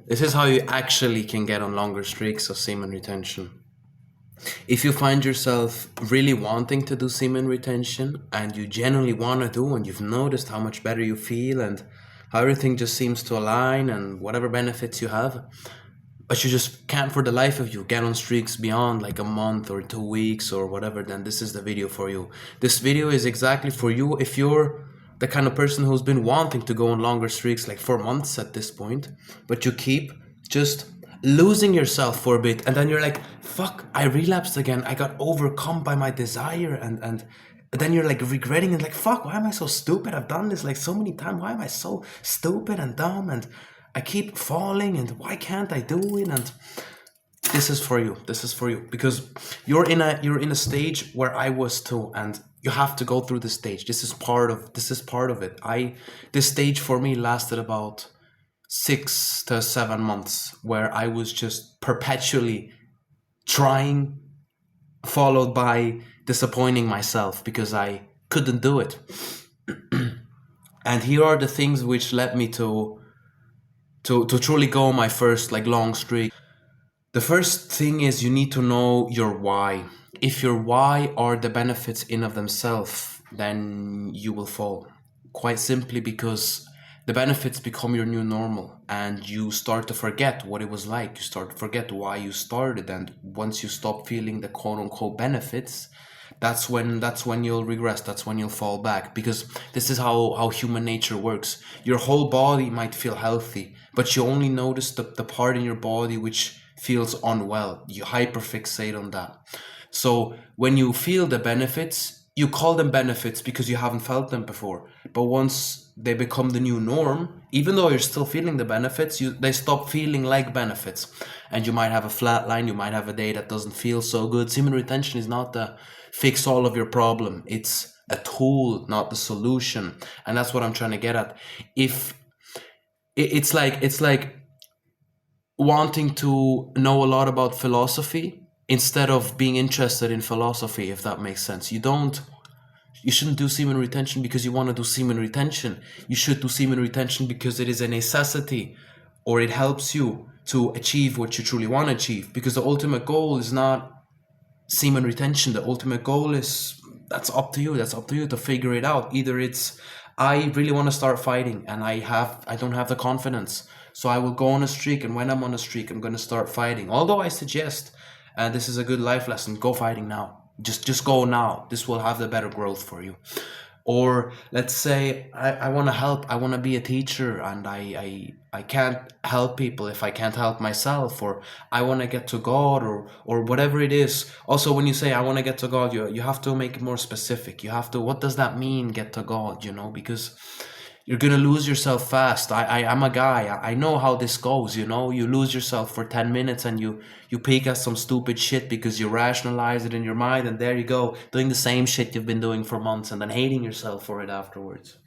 This is how you actually can get on longer streaks of semen retention. If you find yourself really wanting to do semen retention and you genuinely want to do, and you've noticed how much better you feel and how everything just seems to align and whatever benefits you have, but you just can't for the life of you get on streaks beyond like a month or 2 weeks or whatever, then this is the video for you. This video is exactly for you if you're the kind of person who's been wanting to go on longer streaks like for months at this point, but you keep just losing yourself for a bit, and then you're like, fuck, I relapsed again, I got overcome by my desire, and then you're like regretting it, like, fuck, why am I so stupid? I've done this like so many times. Why am I so stupid and dumb? And I keep falling, and why can't I do it? And this is for you. This is for you because you're in a stage where I was too, and you have to go through this stage. This is part of it. This stage for me lasted about 6 to 7 months, where I was just perpetually trying, followed by disappointing myself because I couldn't do it. And here are the things which led me to truly go on my first like long streak. The first thing is you need to know your why. If your why are the benefits in of themselves, then you will fall. Quite simply because the benefits become your new normal, and you start to forget what it was like. You start to forget why you started, and once you stop feeling the quote-unquote benefits, that's when you'll regress. That's when you'll fall back, because this is how human nature works. Your whole body might feel healthy, but you only notice the part in your body which feels unwell. You hyperfixate on that. So when you feel the benefits, you call them benefits because you haven't felt them before. But once they become the new norm, even though you're still feeling the benefits, they stop feeling like benefits. And you might have a flat line, you might have a day that doesn't feel so good. Semen retention is not the fix all of your problem. It's a tool, not the solution. And that's what I'm trying to get at. If it's like wanting to know a lot about philosophy instead of being interested in philosophy, if that makes sense. You shouldn't do semen retention because you want to do semen retention. You should do semen retention because it is a necessity, or it helps you to achieve what you truly want to achieve. Because the ultimate goal is not semen retention. The ultimate goal is, that's up to you. That's up to you to figure it out. Either it's, I really want to start fighting and I don't have the confidence, so I will go on a streak, and when I'm on a streak, I'm going to start fighting. Although I suggest, and this is a good life lesson, go fighting now. Just go now. This will have the better growth for you. Or let's say I want to help, I want to be a teacher, and I can't help people if I can't help myself, or I want to get to God, or whatever it is. Also, when you say I want to get to God, you have to make it more specific. You have to, what does that mean, get to God, because you're gonna lose yourself fast. I'm a guy. I know how this goes. You lose yourself for 10 minutes, and you peek at some stupid shit because you rationalize it in your mind, and there you go, doing the same shit you've been doing for months, and then hating yourself for it afterwards.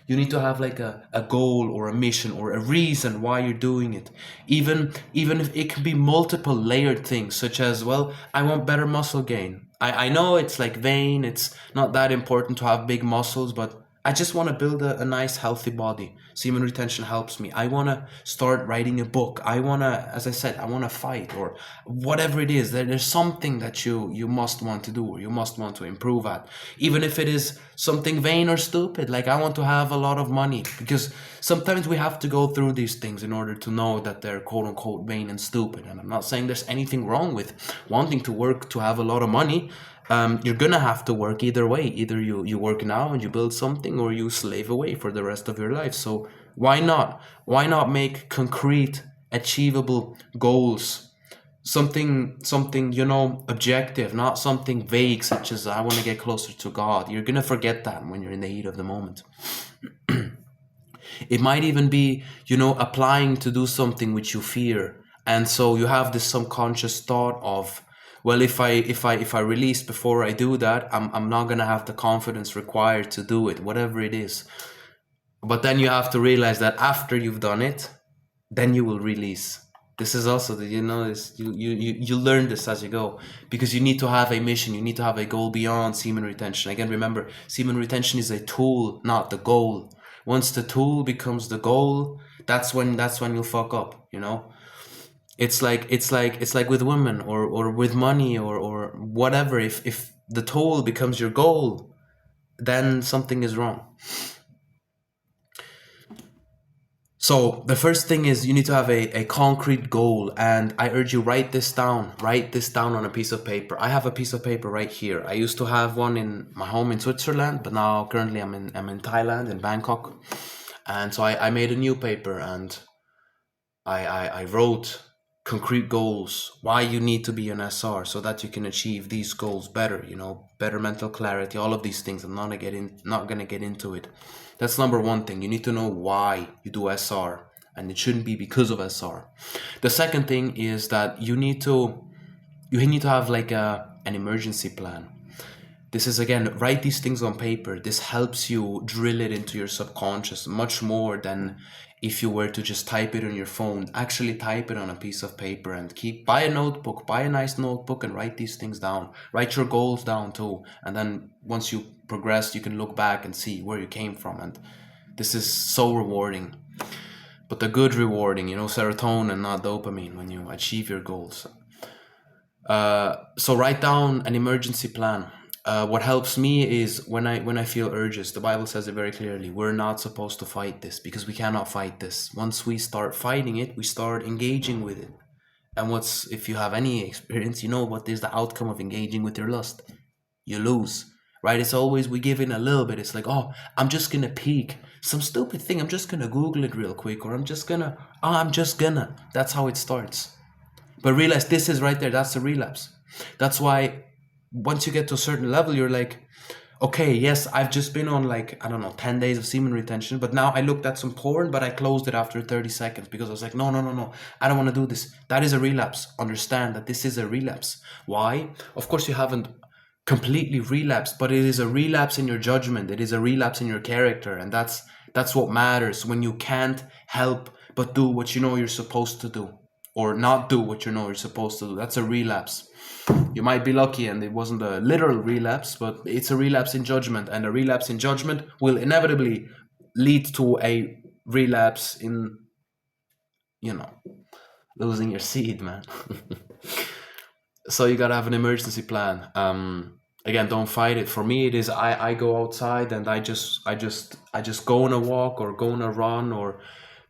You need to have like a goal or a mission or a reason why you're doing it. Even if it can be multiple layered things, such as, well, I want better muscle gain. I know it's like vain, it's not that important to have big muscles, but I just want to build a nice healthy body. Semen retention helps me. I want to start writing a book. I want to, as I said, I want to fight, or whatever it is. There's something that you must want to do, or you must want to improve at. Even if it is something vain or stupid, like I want to have a lot of money, because sometimes we have to go through these things in order to know that they're quote unquote vain and stupid. And I'm not saying there's anything wrong with wanting to work to have a lot of money. You're gonna have to work either way. Either you work now and you build something, or you slave away for the rest of your life. So why not make concrete, achievable goals, something objective, not something vague such as I want to get closer to God. You're gonna forget that when you're in the heat of the moment. It might even be applying to do something which you fear, and so you have this subconscious thought of, well, if I release before I do that, I'm not gonna have the confidence required to do it, whatever it is. But then you have to realize that after you've done it, then you will release. This is also this, you learn this as you go, because you need to have a mission, you need to have a goal beyond semen retention. Again, remember, semen retention is a tool, not the goal. Once the tool becomes the goal, That's when you'll fuck up, you know. It's like with women, or with money, or whatever. If the toll becomes your goal, then something is wrong. So the first thing is you need to have a concrete goal, and I urge you, write this down on a piece of paper. I have a piece of paper right here. I used to have one in my home in Switzerland, but now currently I'm in Thailand, in Bangkok. And so I made a new paper, and I wrote concrete goals, why you need to be an SR so that you can achieve these goals better, better mental clarity, all of these things. I'm not gonna get into it. That's number one thing. You need to know why you do SR, and it shouldn't be because of SR. The second thing is that you need to have like an emergency plan. This is, again, write these things on paper. This helps you drill it into your subconscious much more than if you were to just type it on your phone. Actually type it on a piece of paper, and buy a notebook, buy a nice notebook, and write these things down. Write your goals down too. And then once you progress, you can look back and see where you came from. And this is so rewarding. But the good rewarding, serotonin, not dopamine, when you achieve your goals. So write down an emergency plan. What helps me is when I feel urges. The Bible says it very clearly. We're not supposed to fight this, because we cannot fight this. Once we start fighting it, we start engaging with it. And if you have any experience, you know what is the outcome of engaging with your lust. You lose, right? It's always, we give in a little bit. It's like, oh, I'm just gonna peek some stupid thing. I'm just gonna Google it real quick, or I'm just gonna. That's how it starts. But realize this is right there. That's a relapse. That's why once you get to a certain level, you're like, okay, yes, I've just been on, like, I don't know, 10 days of semen retention, but now I looked at some porn, but I closed it after 30 seconds because I was like, no, no, no, no, I don't want to do this. That is a relapse. Understand that this is a relapse. Why? Of course, you haven't completely relapsed, but it is a relapse in your judgment. It is a relapse in your character. And that's what matters, when you can't help but do what you know you're supposed to do, or not do what you know you're supposed to do. That's a relapse. You might be lucky and it wasn't a literal relapse, but it's a relapse in judgment, and a relapse in judgment will inevitably lead to a relapse in, losing your seed, man. So you gotta have an emergency plan. Again, don't fight it. For me, it is, I go outside and I just go on a walk, or go on a run, or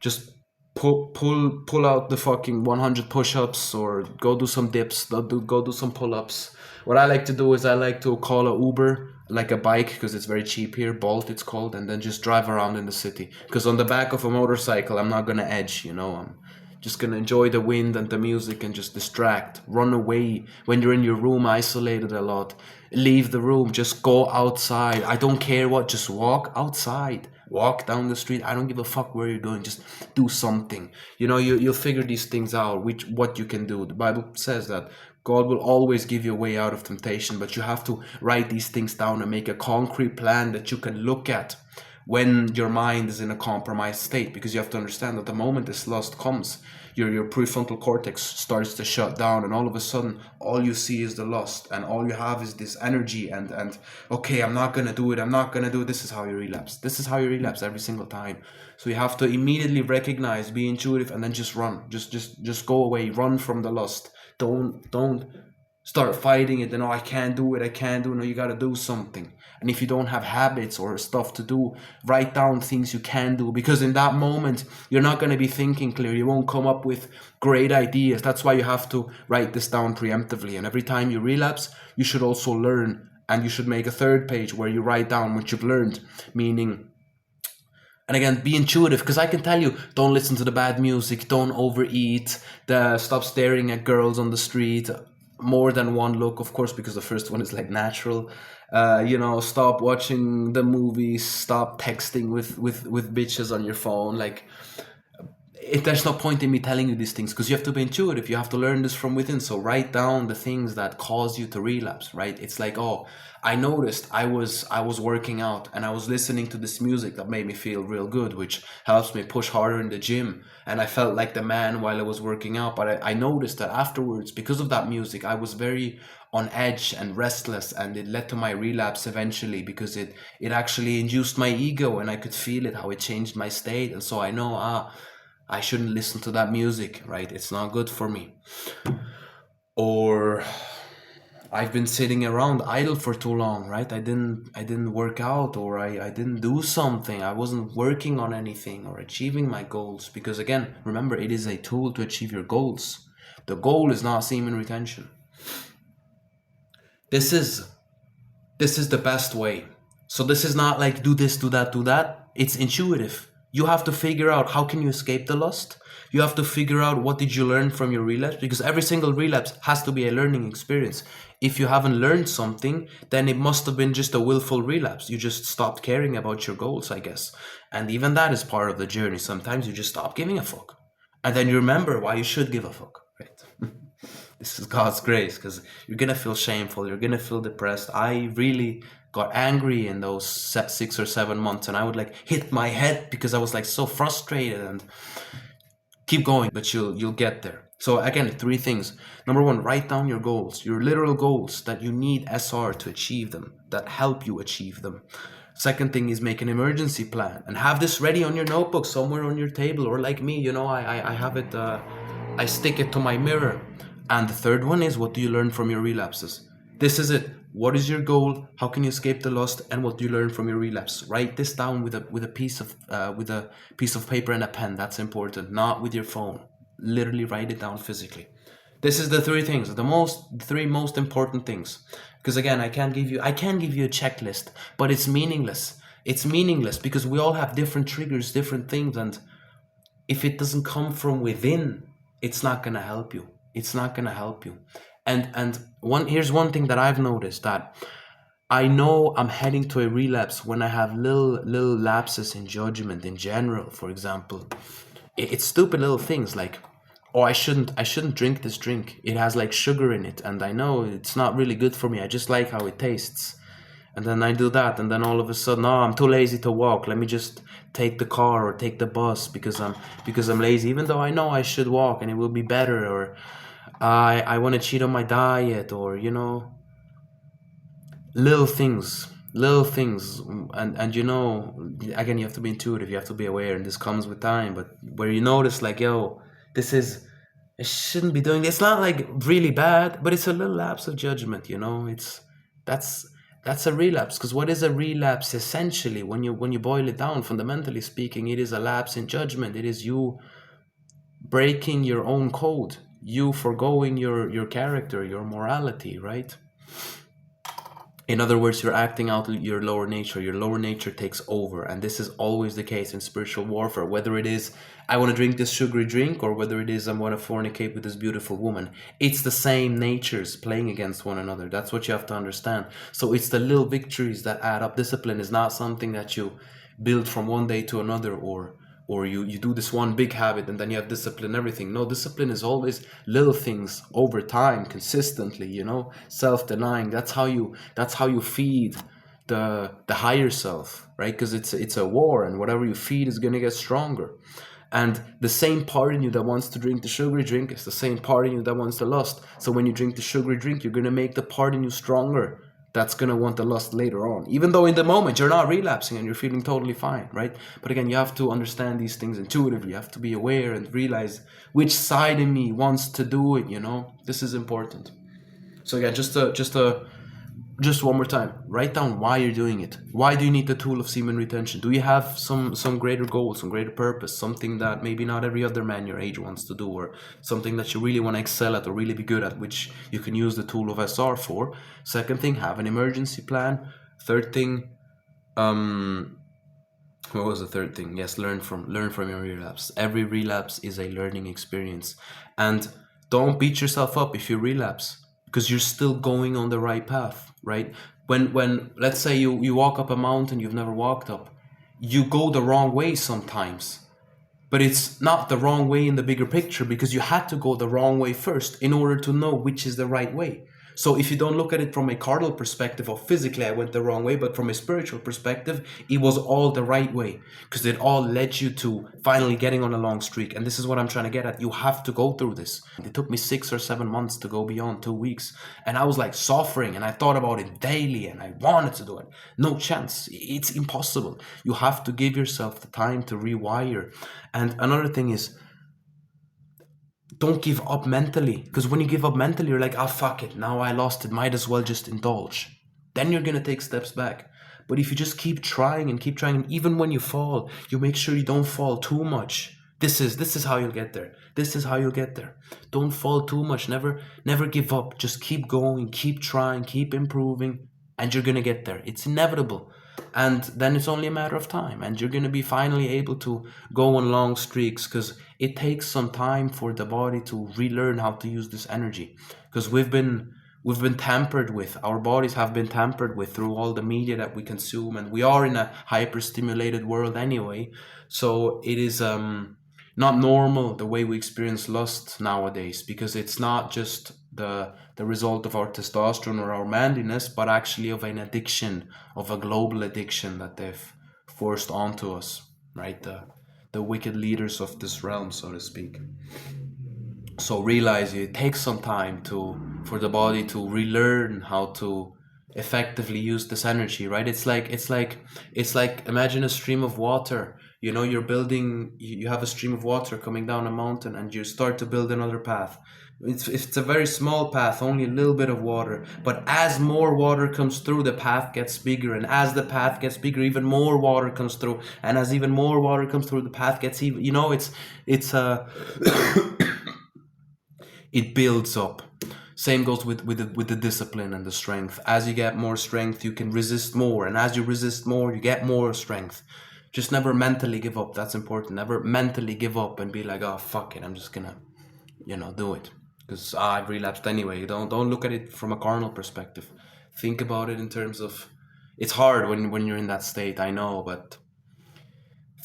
just pull out the fucking 100 push-ups, or go do some dips, go do some pull-ups. What I like to do is I like to call a Uber, like a bike, because it's very cheap here, Bolt it's called, and then just drive around in the city. Because on the back of a motorcycle, I'm not gonna edge, I'm just gonna enjoy the wind and the music and just distract, run away. When you're in your room isolated a lot, leave the room, just go outside. I don't care what, just walk outside, walk down the street. I don't give a fuck where you're going, just do something. You'll figure these things out, what you can do. The Bible says that God will always give you a way out of temptation, but you have to write these things down and make a concrete plan that you can look at when your mind is in a compromised state. Because you have to understand that the moment this lust comes, your prefrontal cortex starts to shut down, and all of a sudden all you see is the lust, and all you have is this energy, and okay, I'm not gonna do it. This is how you relapse every single time. So you have to immediately recognize, be intuitive, and then just run, just go away, run from the lust. Don't start fighting it. And, oh, I can't do it. No, you got to do something. And if you don't have habits or stuff to do, write down things you can do, because in that moment you're not going to be thinking clear. You won't come up with great ideas. That's why you have to write this down preemptively. And every time you relapse, you should also learn, and you should make a third page where you write down what you've learned. Meaning, and again, be intuitive, because I can tell you, don't listen to the bad music, don't overeat, stop staring at girls on the street, more than one look, of course, because the first one is like natural. Stop watching the movies, stop texting with bitches on your phone. Like, there's no point in me telling you these things, because you have to be intuitive. You have to learn this from within. So write down the things that cause you to relapse, right? It's like, oh, I noticed I was working out and I was listening to this music that made me feel real good, which helps me push harder in the gym. And I felt like the man while I was working out. But I noticed that afterwards, because of that music, I was very on edge and restless, and it led to my relapse eventually, because it actually induced my ego, and I could feel it, how it changed my state. And so I know, I shouldn't listen to that music, right? It's not good for me. Or I've been sitting around idle for too long, right? I didn't work out, or I didn't do something. I wasn't working on anything or achieving my goals. Because again, remember, it is a tool to achieve your goals. The goal is not semen retention. This is the best way. So this is not like do this, do that, do that. It's intuitive. You have to figure out how can you escape the lust. You have to figure out what did you learn from your relapse, because every single relapse has to be a learning experience. If you haven't learned something, then it must have been just a willful relapse. You just stopped caring about your goals, I guess. And even that is part of the journey. Sometimes you just stop giving a fuck. And then you remember why you should give a fuck, right? This is God's grace, because you're gonna feel shameful, you're gonna feel depressed. I really got angry in those 6 or 7 months, and I would like hit my head because I was like so frustrated. And keep going, but you'll get there. So again, 3 things. Number 1, write down your goals, your literal goals that you need SR to achieve them, that help you achieve them. Second thing is make an emergency plan and have this ready on your notebook somewhere on your table, or like me, I have it, I stick it to my mirror. And the third one is, what do you learn from your relapses? This is it. What is your goal? How can you escape the lust? And what do you learn from your relapse? Write this down with a piece of paper and a pen. That's important. Not with your phone. Literally write it down physically. This is the 3 things, the 3 most important things. Because again, I can give you a checklist, but it's meaningless. It's meaningless because we all have different triggers, different things, and if it doesn't come from within, it's not gonna help you. It's not gonna help you. And here's one thing that I've noticed, that I know I'm heading to a relapse when I have little lapses in judgment in general. For example, it's stupid little things like, oh, I shouldn't drink this drink. It has like sugar in it, and I know it's not really good for me. I just like how it tastes. And then I do that, and then all of a sudden, oh, I'm too lazy to walk. Let me just take the car or take the bus because I'm lazy, even though I know I should walk and it will be better. Or I want to cheat on my diet, or little things. And again, you have to be intuitive, you have to be aware, and this comes with time. But where you notice like, yo, I shouldn't be doing this. It's not like really bad, but it's a little lapse of judgment. That's a relapse. Because what is a relapse essentially? When you boil it down, fundamentally speaking, it is a lapse in judgment. It is you breaking your own code, you forgoing your character, your morality, right? In other words, you're acting out your lower nature. Your lower nature takes over. And this is always the case in spiritual warfare. Whether it is, I want to drink this sugary drink, or whether it is, I want to fornicate with this beautiful woman. It's the same natures playing against one another. That's what you have to understand. So it's the little victories that add up. Discipline is not something that you build from one day to another, or you do this one big habit and then you have discipline everything. No, discipline is always little things over time, consistently, self-denying. That's how you feed the higher self, right? Because it's a war, and whatever you feed is going to get stronger. And the same part in you that wants to drink the sugary drink is the same part in you that wants the lust. So when you drink the sugary drink, you're going to make the part in you stronger that's going to want the lust later on, even though in the moment you're not relapsing and you're feeling totally fine, right? But again, you have to understand these things intuitively. You have to be aware and realize which side of me wants to do it. This is important. So again, just one more time, write down why you're doing it. Why do you need the tool of semen retention? Do you have some greater goal, some greater purpose, something that maybe not every other man your age wants to do, or something that you really want to excel at or really be good at, which you can use the tool of SR for? Second thing, have an emergency plan. Third thing, what was the third thing? Yes, learn from your relapse. Every relapse is a learning experience, and don't beat yourself up if you relapse, because you're still going on the right path, right? When let's say you walk up a mountain you've never walked up, you go the wrong way sometimes, but it's not the wrong way in the bigger picture, because you had to go the wrong way first in order to know which is the right way. So if you don't look at it from a carnal perspective of physically I went the wrong way, but from a spiritual perspective, it was all the right way, because it all led you to finally getting on a long streak. And this is what I'm trying to get at. You have to go through this. It took me 6 or 7 months to go beyond 2 weeks. And I was like suffering, and I thought about it daily, and I wanted to do it. No chance. It's impossible. You have to give yourself the time to rewire. And another thing is, don't give up mentally, because when you give up mentally, you're like, oh fuck it, now I lost it, might as well just indulge. Then you're gonna take steps back. But if you just keep trying and keep trying, and even when you fall, you make sure you don't fall too much. This is how you'll get there. This is how you'll get there. Don't fall too much. Never give up. Just keep going, keep trying, keep improving, and you're gonna get there. It's inevitable. And then it's only a matter of time, and you're going to be finally able to go on long streaks, because it takes some time for the body to relearn how to use this energy, because we've been tampered with. Our bodies have been tampered with through all the media that we consume, and we are in a hyper stimulated world anyway. So it is not normal the way we experience lust nowadays, because it's not just the result of our testosterone or our manliness, but actually of an addiction, of a global addiction that they've forced onto us, right? The wicked leaders of this realm, so to speak. So realize it takes some time for the body to relearn how to effectively use this energy, right? It's like imagine a stream of water. You're building, you have a stream of water coming down a mountain, and you start to build another path. It's a very small path, only a little bit of water, but as more water comes through, the path gets bigger, and as the path gets bigger, even more water comes through, and as even more water comes through, the path gets even, it's it builds up. Same goes with the discipline and the strength. As you get more strength, you can resist more, and as you resist more, you get more strength. Just never mentally give up. That's important. Never mentally give up and be like, oh fuck it, I'm just gonna do it, because I've relapsed anyway. Don't look at it from a carnal perspective. Think about it in terms of, it's hard when you're in that state, I know, but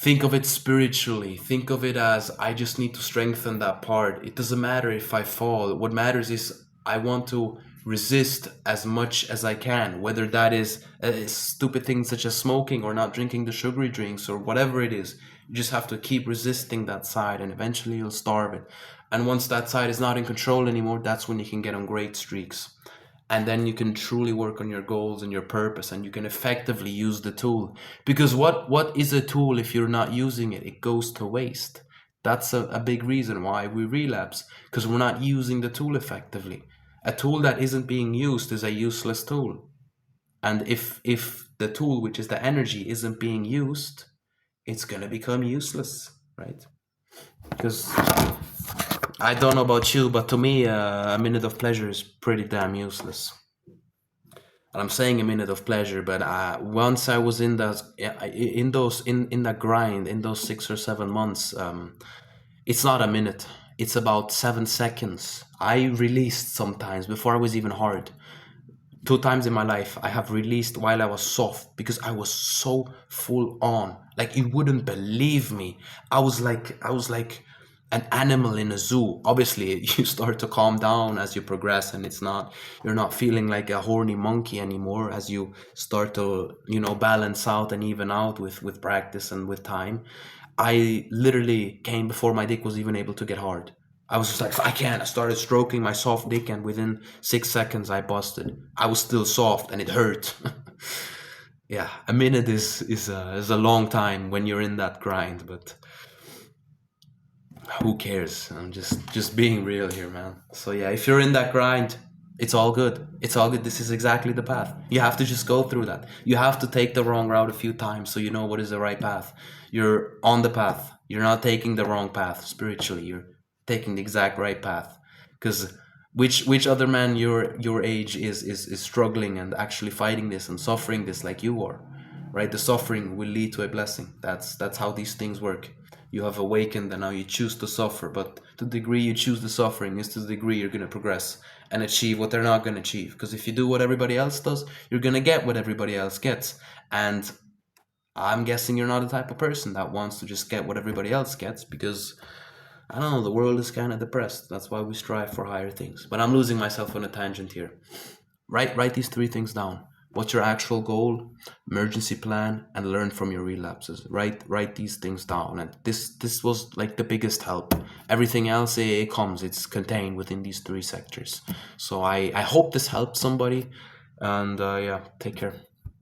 think of it spiritually. Think of it as, I just need to strengthen that part. It doesn't matter if I fall. What matters is I want to resist as much as I can, whether that is a stupid thing such as smoking or not drinking the sugary drinks or whatever it is. You just have to keep resisting that side, and eventually you'll starve it. And once that side is not in control anymore, that's when you can get on great streaks. And then you can truly work on your goals and your purpose, and you can effectively use the tool. Because what is a tool if you're not using it? It goes to waste. That's a big reason why we relapse, because we're not using the tool effectively. A tool that isn't being used is a useless tool. And if the tool, which is the energy, isn't being used, it's gonna become useless, right? Because I don't know about you, but to me, a minute of pleasure is pretty damn useless. And I'm saying a minute of pleasure, but once I was in that grind, in those 6 or 7 months, it's not a minute. It's about 7 seconds. I released sometimes before I was even hard. 2 times in my life I have released while I was soft, because I was so full on. Like, you wouldn't believe me. I was like an animal in a zoo. Obviously, you start to calm down as you progress, and you're not feeling like a horny monkey anymore as you start to, balance out and even out with practice and with time. I literally came before my dick was even able to get hard. I was just like, I can't. I started stroking my soft dick, and within 6 seconds I busted. I was still soft, and it hurt. Yeah, a minute is a long time when you're in that grind, but who cares? I'm just being real here, man. So yeah, if you're in that grind, it's all good. It's all good. This is exactly the path. You have to just go through that. You have to take the wrong route a few times so you know what is the right path. You're on the path. You're not taking the wrong path spiritually. You're taking the exact right path. Because which other man your age is struggling and actually fighting this and suffering this like you are, right? The suffering will lead to a blessing. That's how these things work. You have awakened, and now you choose to suffer, but the degree you choose the suffering is to the degree you're going to progress and achieve what they're not going to achieve. Because if you do what everybody else does, you're going to get what everybody else gets. And I'm guessing you're not the type of person that wants to just get what everybody else gets, because I don't know, the world is kind of depressed. That's why we strive for higher things. But I'm losing myself on a tangent here. Write these 3 things down. What's your actual goal, emergency plan, and learn from your relapses. Write these things down. And this was like the biggest help. Everything else, it's contained within these 3 sectors. So I hope this helps somebody. And yeah, take care.